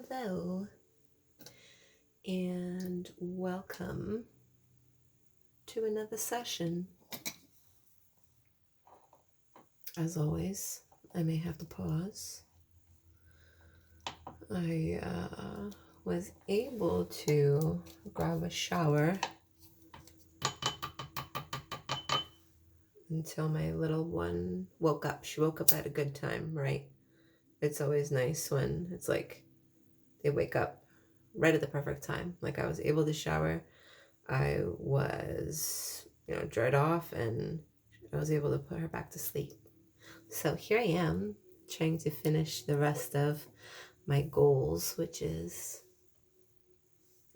Hello, and welcome to another session. As always, I may have to pause. I was able to grab a shower until my little one woke up. She woke up at a good time, right? It's always nice when it's like they wake up right at the perfect time. Like I was able to shower. I was, dried off, and I was able to put her back to sleep. So here I am trying to finish the rest of my goals, which is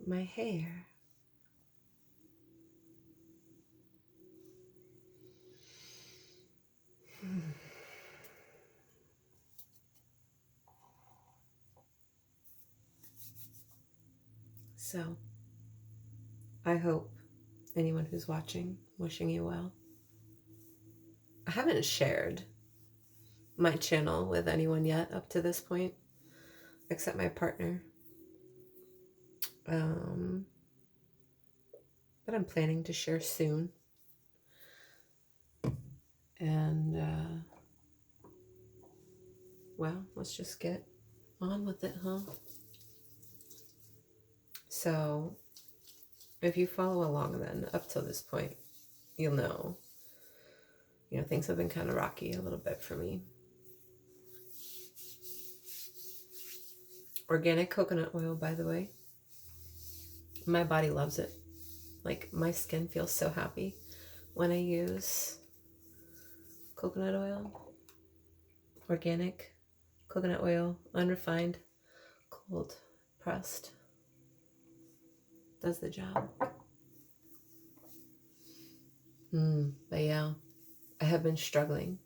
my hair. So I hope anyone who's watching, wishing you well. I haven't shared my channel with anyone yet up to this point, except my partner. But I'm planning to share soon. And, well, let's just get on with it, huh? So if you follow along then up till this point, you'll know, things have been kind of rocky a little bit for me. Organic coconut oil, by the way. My body loves it. Like, my skin feels so happy when I use coconut oil. Organic coconut oil, unrefined, cold pressed. Does the job. But yeah, I have been struggling.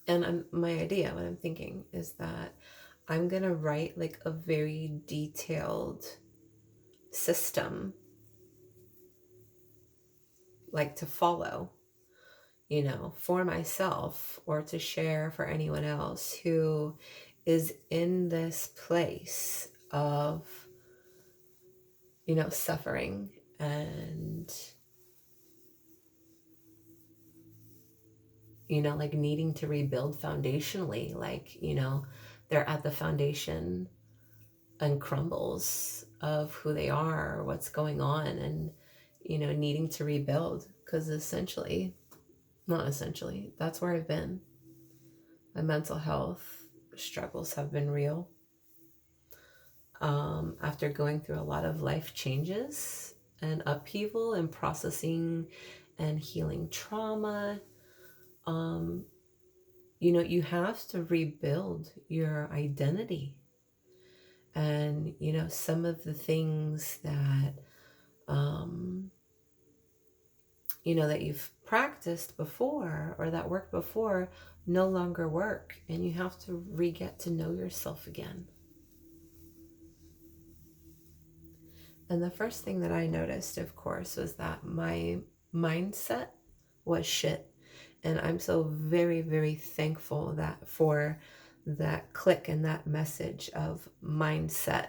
And my idea, what I'm thinking is that I'm going to write like a very detailed system, like to follow, for myself or to share for anyone else who is in this place of, suffering and, like needing to rebuild foundationally, like, they're at the foundation and crumbles of who they are, what's going on, and, needing to rebuild. Because not essentially, that's where I've been. My mental health struggles have been real. After going through a lot of life changes and upheaval and processing and healing trauma, you have to rebuild your identity. And, some of the things that, that you've practiced before or that worked before no longer work. And you have to get to know yourself again. And the first thing that I noticed, of course, was that my mindset was shit. And I'm so very, very thankful for that click and that message of mindset.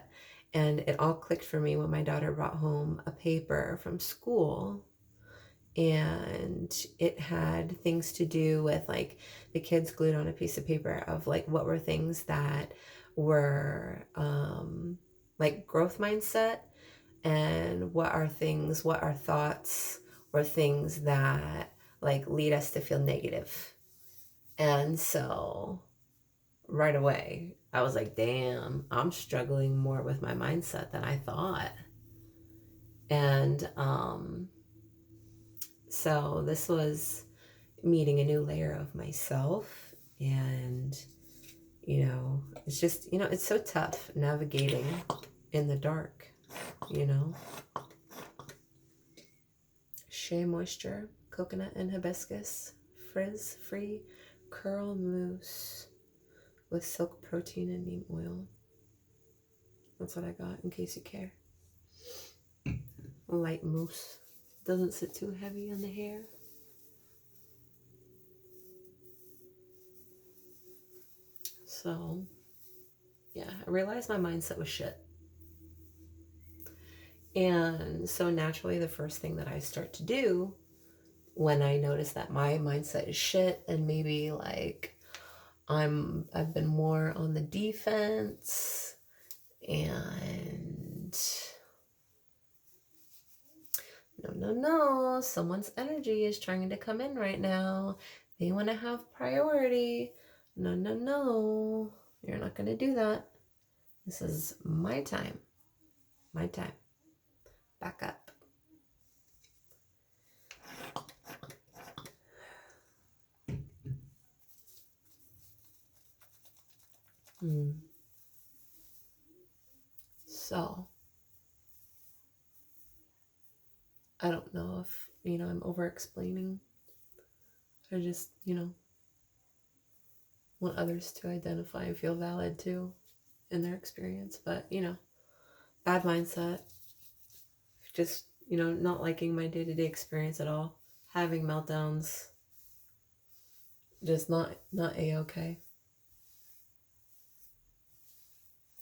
And it all clicked for me when my daughter brought home a paper from school. And it had things to do with like the kids glued on a piece of paper of like what were things that were like growth mindset, and what are thoughts or things that like lead us to feel negative. And so right away I was like, damn, I'm struggling more with my mindset than I thought. And so this was meeting a new layer of myself. And it's just, it's so tough navigating in the dark. Shea Moisture, coconut and hibiscus, frizz-free curl mousse with silk protein and neem oil. That's what I got, in case you care. Light mousse. Doesn't sit too heavy on the hair. So, yeah, I realized my mindset was shit. And so naturally, the first thing that I start to do when I notice that my mindset is shit and maybe like I've been more on the defense and no, someone's energy is trying to come in right now. They want to have priority. No, you're not going to do that. This is my time. My time. Back up. So, I don't know if, I'm over explaining. I just, want others to identify and feel valid too in their experience. But, bad mindset, just, not liking my day-to-day experience at all, having meltdowns, just not a-okay.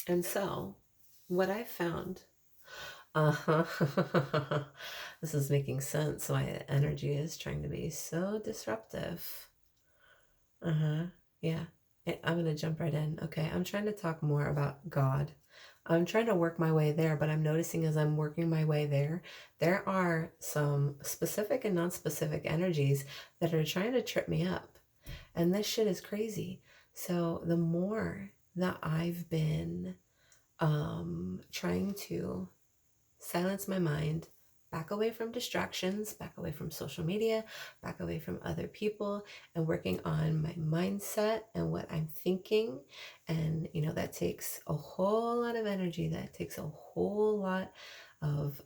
And so, what I found, this is making sense. My energy is trying to be so disruptive. Yeah. I'm going to jump right in. Okay. I'm trying to talk more about God. I'm trying to work my way there, but I'm noticing as I'm working my way there are some specific and non-specific energies that are trying to trip me up. And this shit is crazy. So the more that I've been trying to silence my mind, back away from distractions, back away from social media, back away from other people, and working on my mindset and what I'm thinking. And, that takes a whole lot of energy. That takes a whole lot of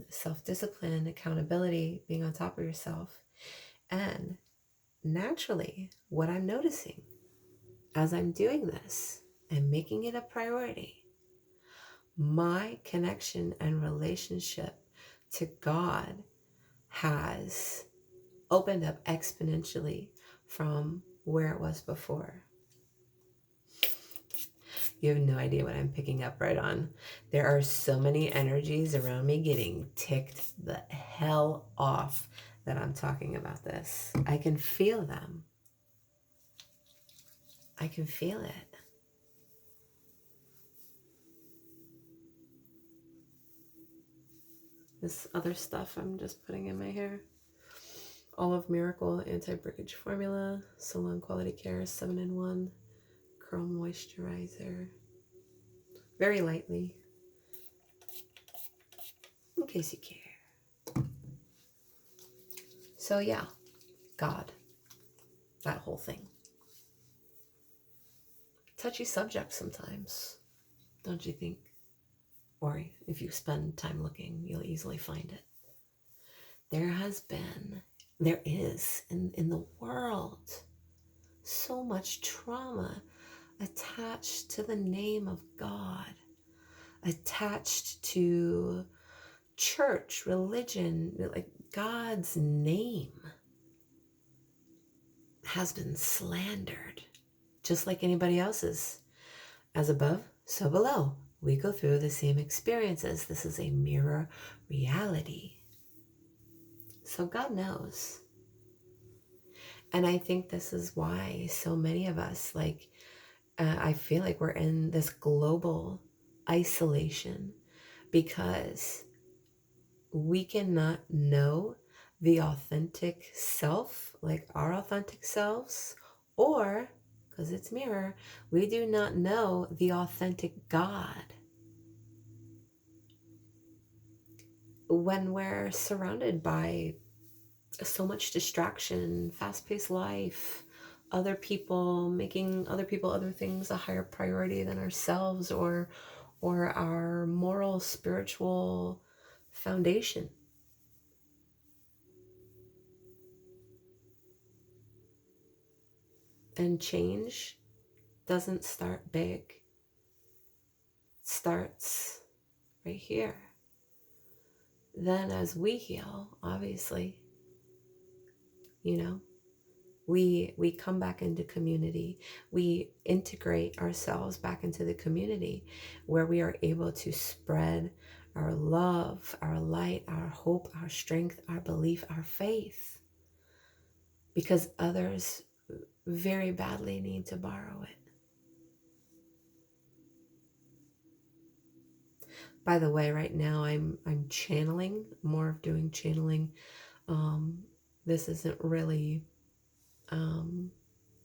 self-discipline, accountability, being on top of yourself. And naturally, what I'm noticing as I'm doing this and making it a priority, my connection and relationship to God has opened up exponentially from where it was before. You have no idea what I'm picking up right on. There are so many energies around me getting ticked the hell off that I'm talking about this. I can feel them. I can feel it. This other stuff I'm just putting in my hair. Olive Miracle Anti-Breakage Formula, Salon Quality Care 7-in-1, Curl Moisturizer. Very lightly, in case you care. So yeah, God, that whole thing. Touchy subject sometimes, don't you think? Or if you spend time looking, you'll easily find it. There is in the world so much trauma attached to the name of God, attached to church, religion, like God's name has been slandered, just like anybody else's. As above, so below. We go through the same experiences. This is a mirror reality. So God knows. And I think this is why so many of us, I feel like we're in this global isolation, because we cannot know the authentic self, like our authentic selves, or, because it's mirror, we do not know the authentic God. When we're surrounded by so much distraction, fast-paced life, other people making other things a higher priority than ourselves, or our moral, spiritual foundation. And change doesn't start big. It starts right here. Then as we heal, obviously, we come back into community. We integrate ourselves back into the community, where we are able to spread our love, our light, our hope, our strength, our belief, our faith, because others very badly need to borrow it. By the way, right now I'm channeling, more of doing channeling. This isn't really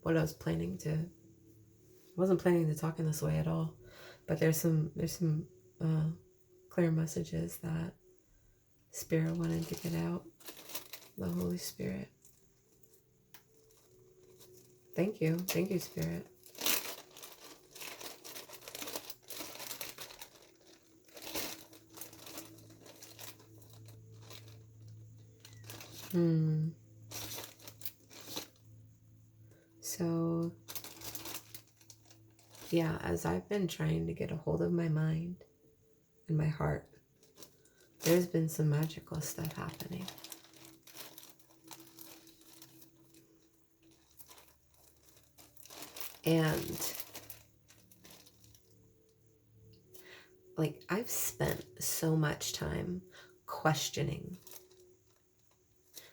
what I was planning to. I wasn't planning to talk in this way at all, but there's some clear messages that Spirit wanted to get out. The Holy Spirit. Thank you, Spirit. So, yeah, as I've been trying to get a hold of my mind and my heart, there's been some magical stuff happening. And, like, I've spent so much time questioning.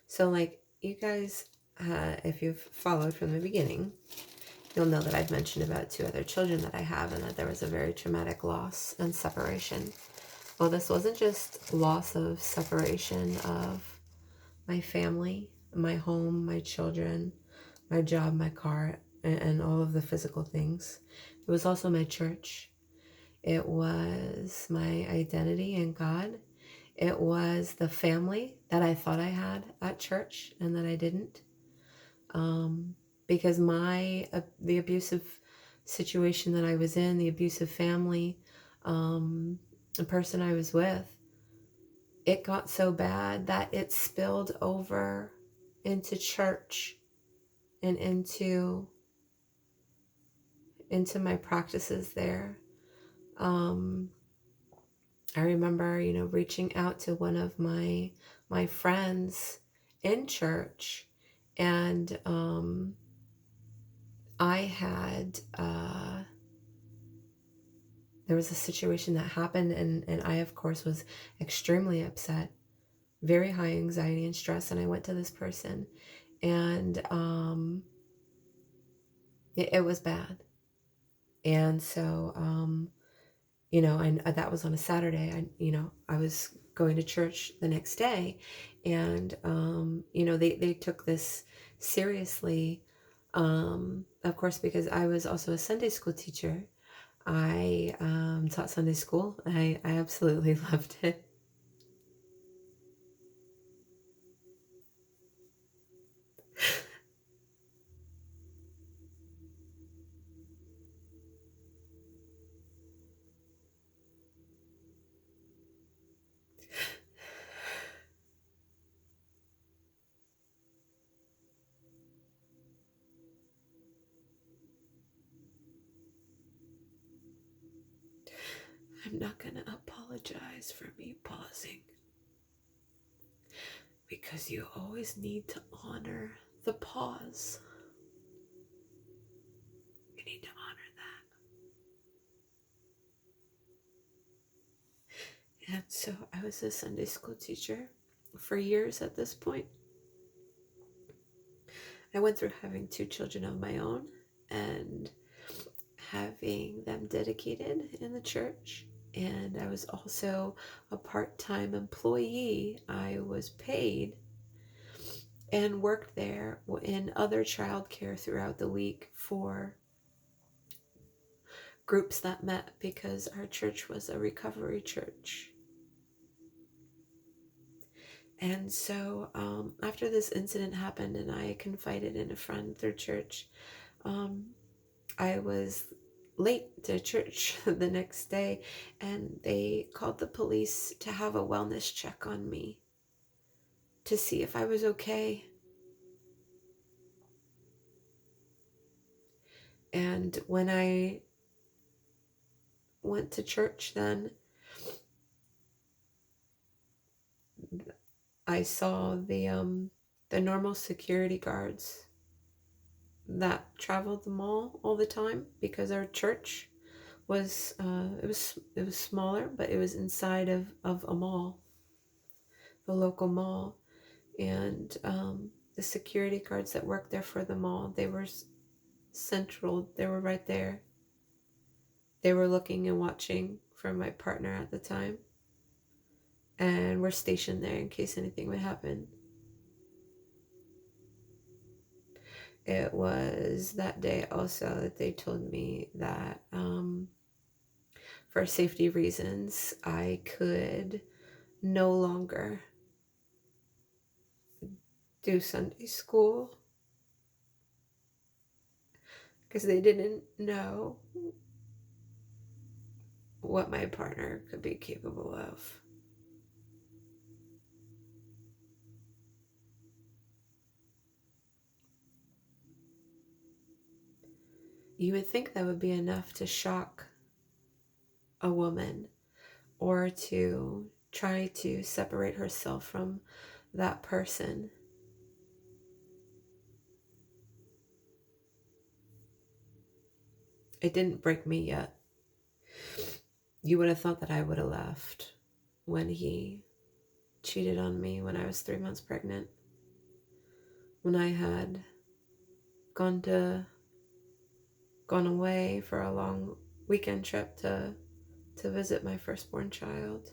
So, like, you guys, if you've followed from the beginning, you'll know that I've mentioned about 2 other children that I have, and that there was a very traumatic loss and separation. Well, this wasn't just loss of separation of my family, my home, my children, my job, my car, and all of the physical things. It was also my church. It was my identity in God. It was the family that I thought I had at church and that I didn't. Because the abusive situation that I was in, the abusive family, the person I was with, it got so bad that it spilled over into church and into my practices there. I remember, reaching out to one of my friends in church, and I had there was a situation that happened, and I, of course, was extremely upset, very high anxiety and stress, and I went to this person, and it was bad. And so that was on a Saturday. I was going to church the next day, and they took this seriously, of course, because I was also a Sunday school teacher. I taught Sunday school. I absolutely loved it. I'm not going to apologize for me pausing, because you always need to honor the pause. You need to honor that. And so I was a Sunday school teacher for years at this point. I went through having 2 children of my own and having them dedicated in the church. And I was also a part-time employee. I was paid and worked there in other childcare throughout the week for groups that met, because our church was a recovery church. And so after this incident happened and I confided in a friend through church, I was late to church the next day, and they called the police to have a wellness check on me to see if I was okay. And when I went to church then, I saw the normal security guards that traveled the mall all the time, because our church was it was smaller, but it was inside of a mall, the local mall, and the security guards that worked there for the mall, they were central. They were right there. They were looking and watching for my partner at the time, and were stationed there in case anything would happen. It was that day also that they told me that for safety reasons, I could no longer do Sunday school because they didn't know what my partner could be capable of. You would think that would be enough to shock a woman or to try to separate herself from that person. It didn't break me yet. You would have thought that I would have left when he cheated on me when I was 3 months pregnant, when I had gone away for a long weekend trip to visit my firstborn child.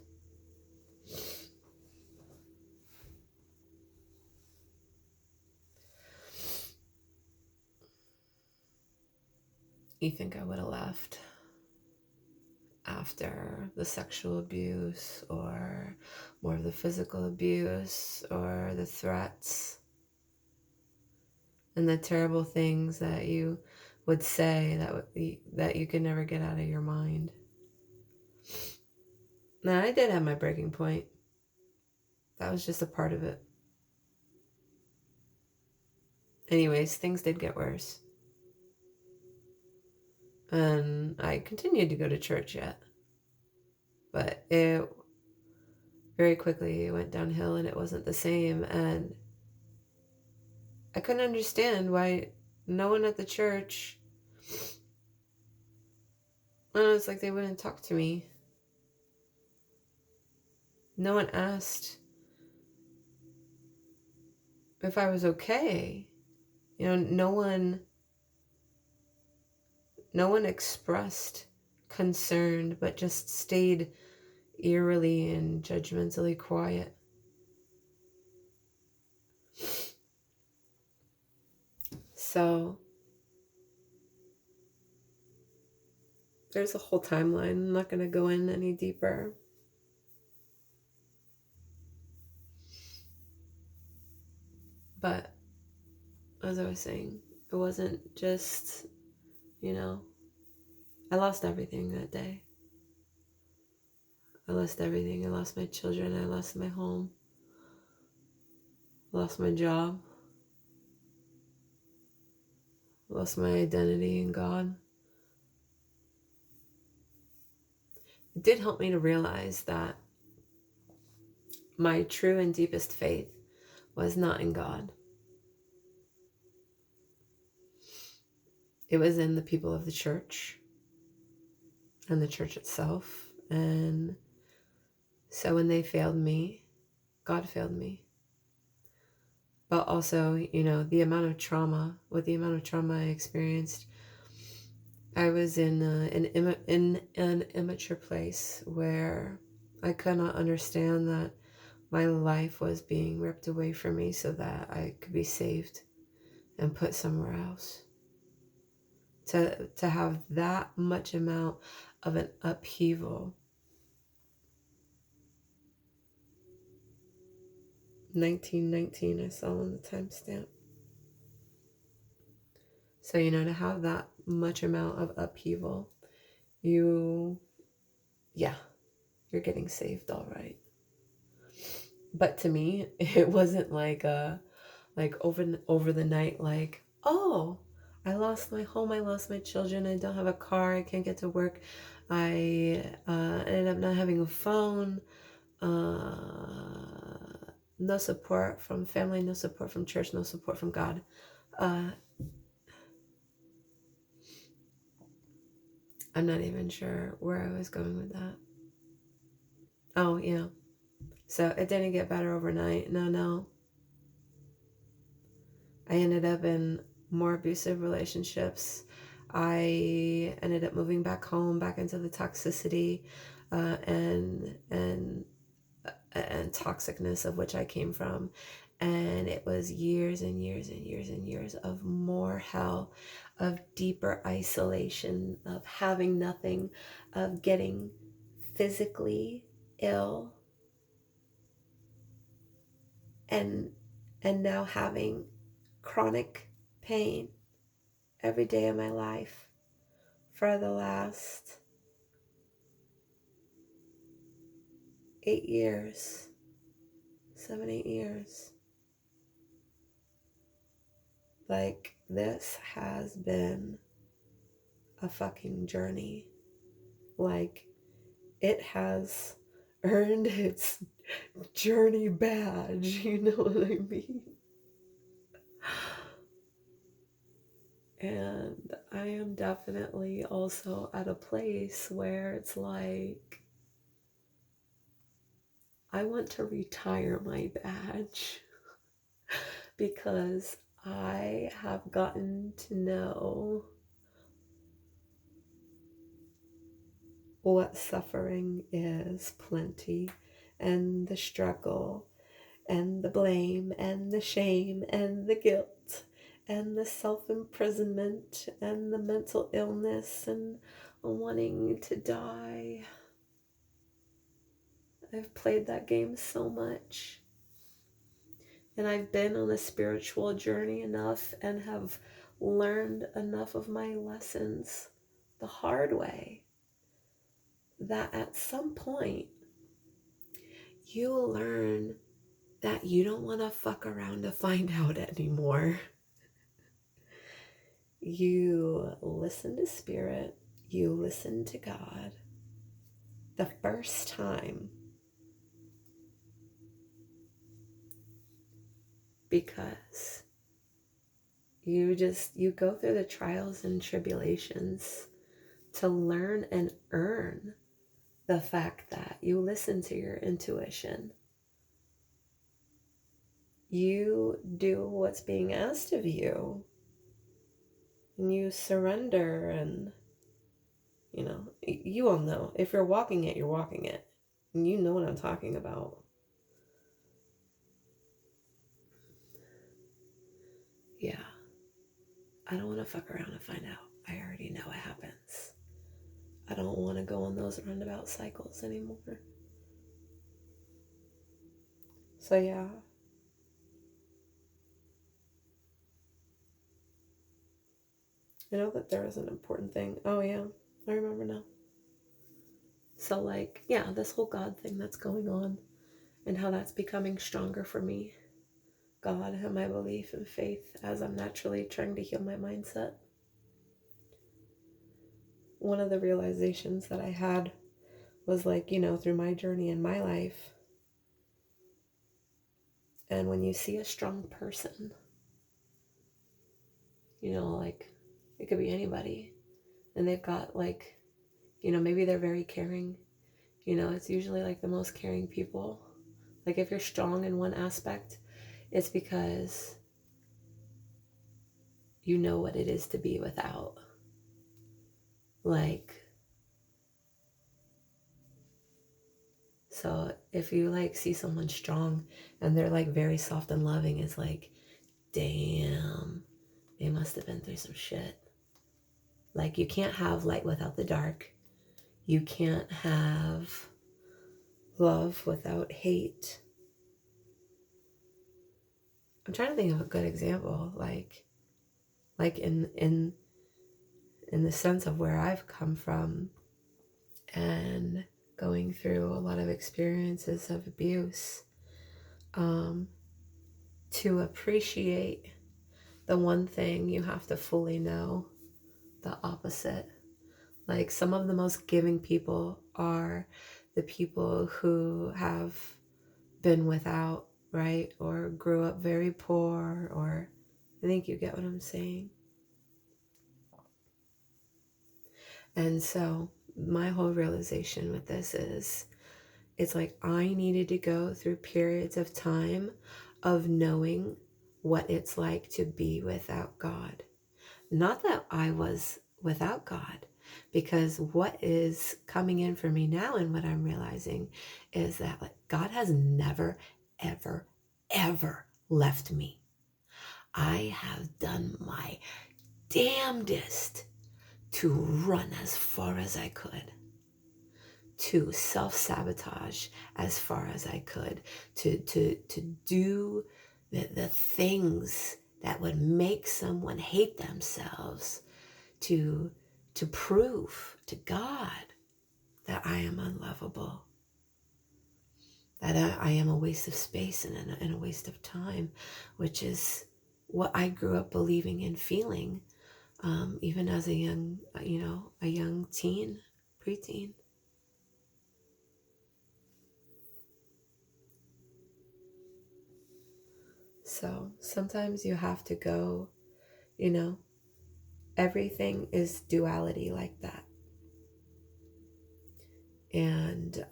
You think I would have left after the sexual abuse or more of the physical abuse or the threats and the terrible things that you would say that you could never get out of your mind. Now, I did have my breaking point. That was just a part of it. Anyways, things did get worse. And I continued to go to church yet. But it very quickly went downhill and it wasn't the same. And I couldn't understand why no one at the church, it's like they wouldn't talk to me. No one asked if I was okay. No one expressed concern, but just stayed eerily and judgmentally quiet. So there's a whole timeline. I'm not going to go in any deeper. But as I was saying, it wasn't just, I lost everything that day. I lost everything. I lost my children. I lost my home. I lost my job. I lost my identity in God. It did help me to realize that my true and deepest faith was not in God. It was in the people of the church and the church itself. And so when they failed me, God failed me. But also, the amount of trauma I experienced, I was in an immature place where I could not understand that my life was being ripped away from me so that I could be saved and put somewhere else. To have that much amount of an upheaval. 1919, I saw on the timestamp. So, to have that much amount of upheaval, you're getting saved, all right. But to me, it wasn't like over the night, like, oh, I lost my home, I lost my children, I don't have a car, I can't get to work, I ended up not having a phone, no support from family, no support from church, no support from God. I'm not even sure where I was going with that. Oh, yeah. So it didn't get better overnight. No. I ended up in more abusive relationships. I ended up moving back home, back into the toxicity and toxicness of which I came from. And it was years and years and years and years of more hell, of deeper isolation, of having nothing, of getting physically ill, and now having chronic pain every day of my life for the last 8 years, 7, 8 years. Like, this has been a fucking journey. Like, it has earned its journey badge, you know what I mean? And I am definitely also at a place where it's like, I want to retire my badge because I have gotten to know what suffering is plenty, and the struggle, and the blame, and the shame, and the guilt, and the self-imprisonment, and the mental illness, and wanting to die. I've played that game so much. And I've been on a spiritual journey enough and have learned enough of my lessons the hard way that at some point you will learn that you don't want to fuck around to find out anymore. You listen to Spirit, you listen to God the first time, because you go through the trials and tribulations to learn and earn the fact that you listen to your intuition. You do what's being asked of you, and you surrender, and you all know. If you're walking it, you're walking it. And you know what I'm talking about. Yeah. I don't want to fuck around and find out. I already know what happens. I don't want to go on those roundabout cycles anymore. So yeah. I know that there is an important thing. Oh yeah, I remember now. So like, yeah, this whole God thing that's going on and how that's becoming stronger for me. God and my belief and faith as I'm naturally trying to heal my mindset. One of the realizations that I had was like, through my journey in my life, and when you see a strong person, like, it could be anybody, and they've got like, maybe they're very caring, it's usually like the most caring people. Like, if you're strong in one aspect, it's because you know what it is to be without. Like, so if you like see someone strong and they're like very soft and loving, it's like, damn, they must have been through some shit. Like, you can't have light without the dark. You can't have love without hate. I'm trying to think of a good example, like in the sense of where I've come from and going through a lot of experiences of abuse, to appreciate the one thing, you have to fully know the opposite. Like, some of the most giving people are the people who have been without, right? Or grew up very poor, or I think you get what I'm saying. And so my whole realization with this is it's like I needed to go through periods of time of knowing what it's like to be without God. Not that I was without God, because what is coming in for me now and what I'm realizing is that like God has never, ever, ever left me. I have done my damnedest to run as far as I could, to self-sabotage as far as I could, to do the things that would make someone hate themselves, to prove to God that I am unlovable, that I am a waste of space and a waste of time, which is what I grew up believing and feeling, even as a young, a young teen, preteen. So sometimes you have to go, everything is duality like that. And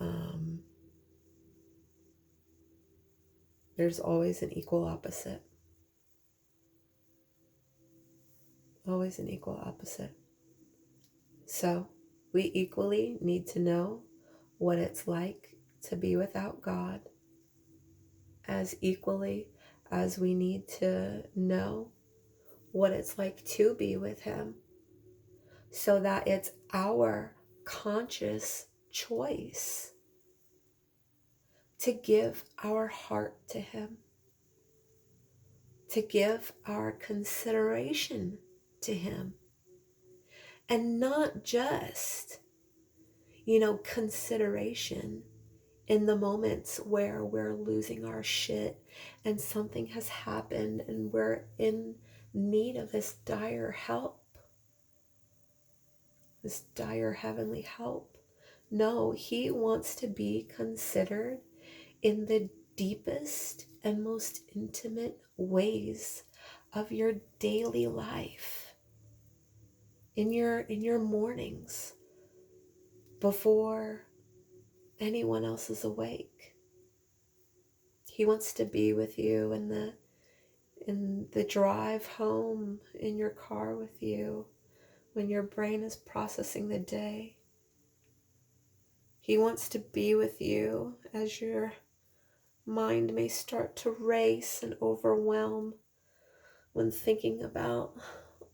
there's always an equal opposite. Always an equal opposite. So we equally need to know what it's like to be without God, as equally as we need to know what it's like to be with Him, so that it's our conscious choice to give our heart to Him, to give our consideration to Him, and not just, consideration in the moments where we're losing our shit and something has happened and we're in need of this dire help, this dire heavenly help. No, He wants to be considered in the deepest and most intimate ways of your daily life, in your mornings, before anyone else is awake. He wants to be with you in the drive home, in your car with you, when your brain is processing the day. He wants to be with you as your mind may start to race and overwhelm when thinking about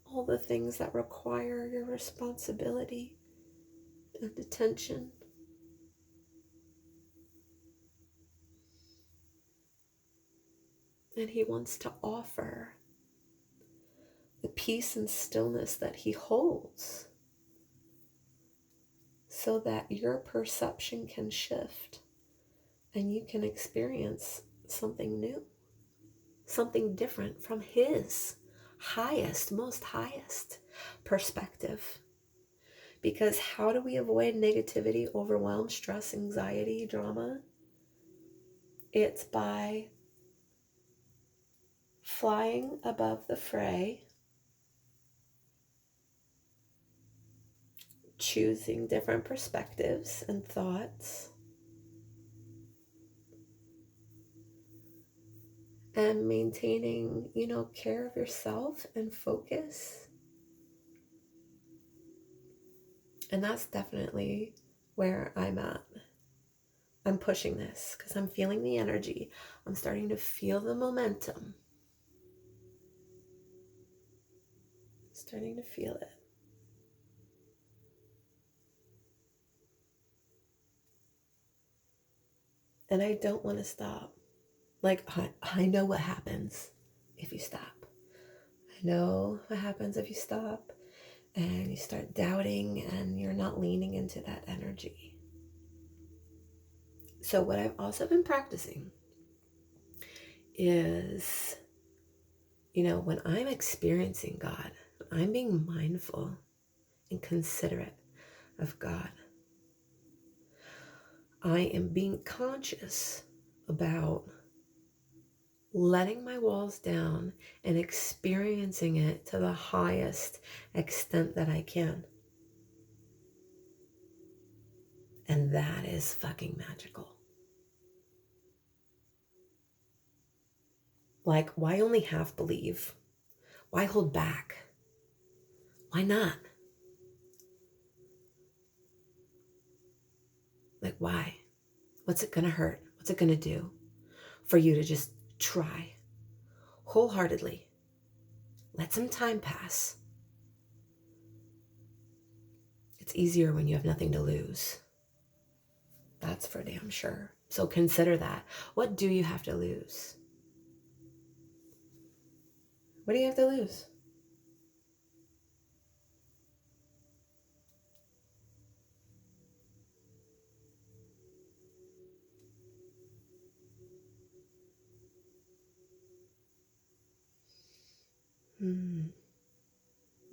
all the things that require your responsibility and attention. And He wants to offer the peace and stillness that He holds, so that your perception can shift and you can experience something new, something different from His most highest perspective. Because how do we avoid negativity, overwhelm, stress, anxiety, drama? It's by flying above the fray, choosing different perspectives and thoughts, and maintaining, care of yourself and focus. And that's definitely where I'm at. I'm pushing this because I'm feeling the energy. I'm starting to feel the momentum. Starting to feel it. And I don't want to stop. Like, I know what happens if you stop. I know what happens if you stop and you start doubting and you're not leaning into that energy. So what I've also been practicing is, when I'm experiencing God, I'm being mindful and considerate of God. I am being conscious about letting my walls down and experiencing it to the highest extent that I can. And that is fucking magical. Like, why only half believe? Why hold back? Why not? Like, why? What's it gonna hurt? What's it gonna do for you to just try wholeheartedly? Let some time pass. It's easier when you have nothing to lose. That's for damn sure. So consider that. What do you have to lose? What do you have to lose?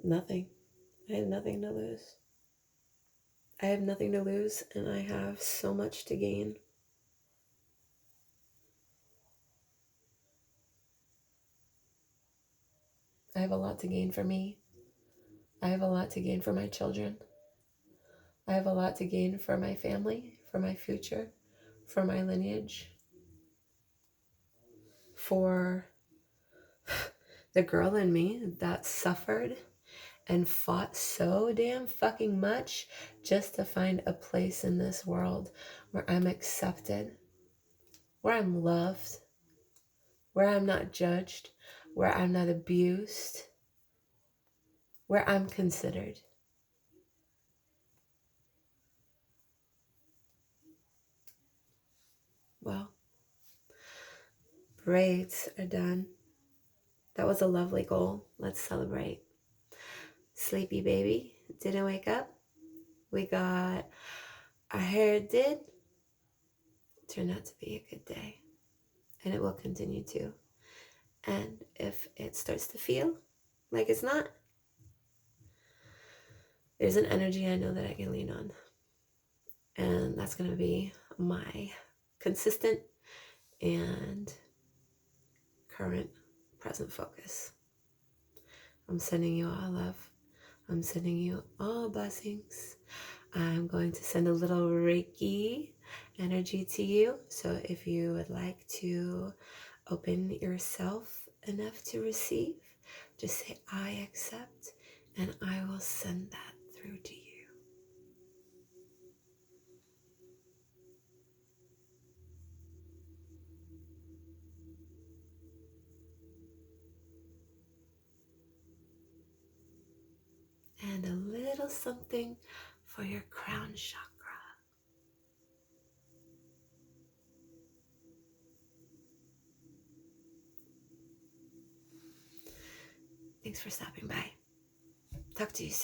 Nothing. I have nothing to lose. I have nothing to lose, and I have so much to gain. I have a lot to gain for me. I have a lot to gain for my children. I have a lot to gain for my family, for my future, for my lineage, for the girl in me that suffered and fought so damn fucking much just to find a place in this world where I'm accepted, where I'm loved, where I'm not judged, where I'm not abused, where I'm considered. Well, braids are done. That was a lovely goal. Let's celebrate. Sleepy baby didn't wake up. We got our hair did. Turned out to be a good day. And it will continue to. And if it starts to feel like it's not, there's an energy I know that I can lean on. And that's going to be my consistent and current present focus. I'm sending you all love. I'm sending you all blessings. I'm going to send a little Reiki energy to you. So if you would like to open yourself enough to receive, just say, I accept, and I will send that through to you. And a little something for your crown chakra. Thanks for stopping by. Talk to you soon.